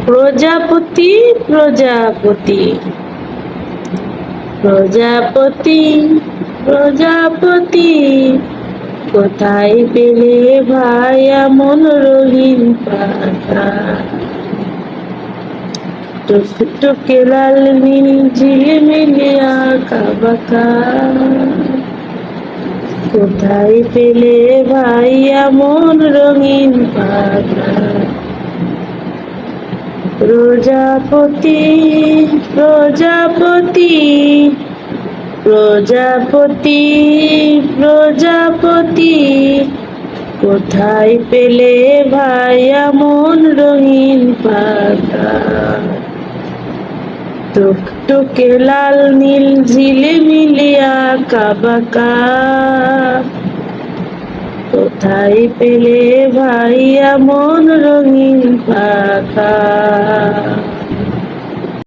প্রজাপতি প্রজাপতি প্রজাপতি প্রজাপতি, কোথায় পেলে ভাই এমন রঙিন পাখা? টুকটুকে লাল নীল ঝিলমিলি আঁকা বাঁকা, কোথায় পেলে ভাই এমন রঙিন পাখা? প্রজাপতি প্রজাপতি প্রজাপতি প্রজাপতি, কোথায় পেলে ভাই এমন রঙিন পাখা? টুকটুকে লাল নীল ঝিলিমিলি আঁকা বাঁকা, কোথায় পেলে ভাই এমন রঙিন পাখা?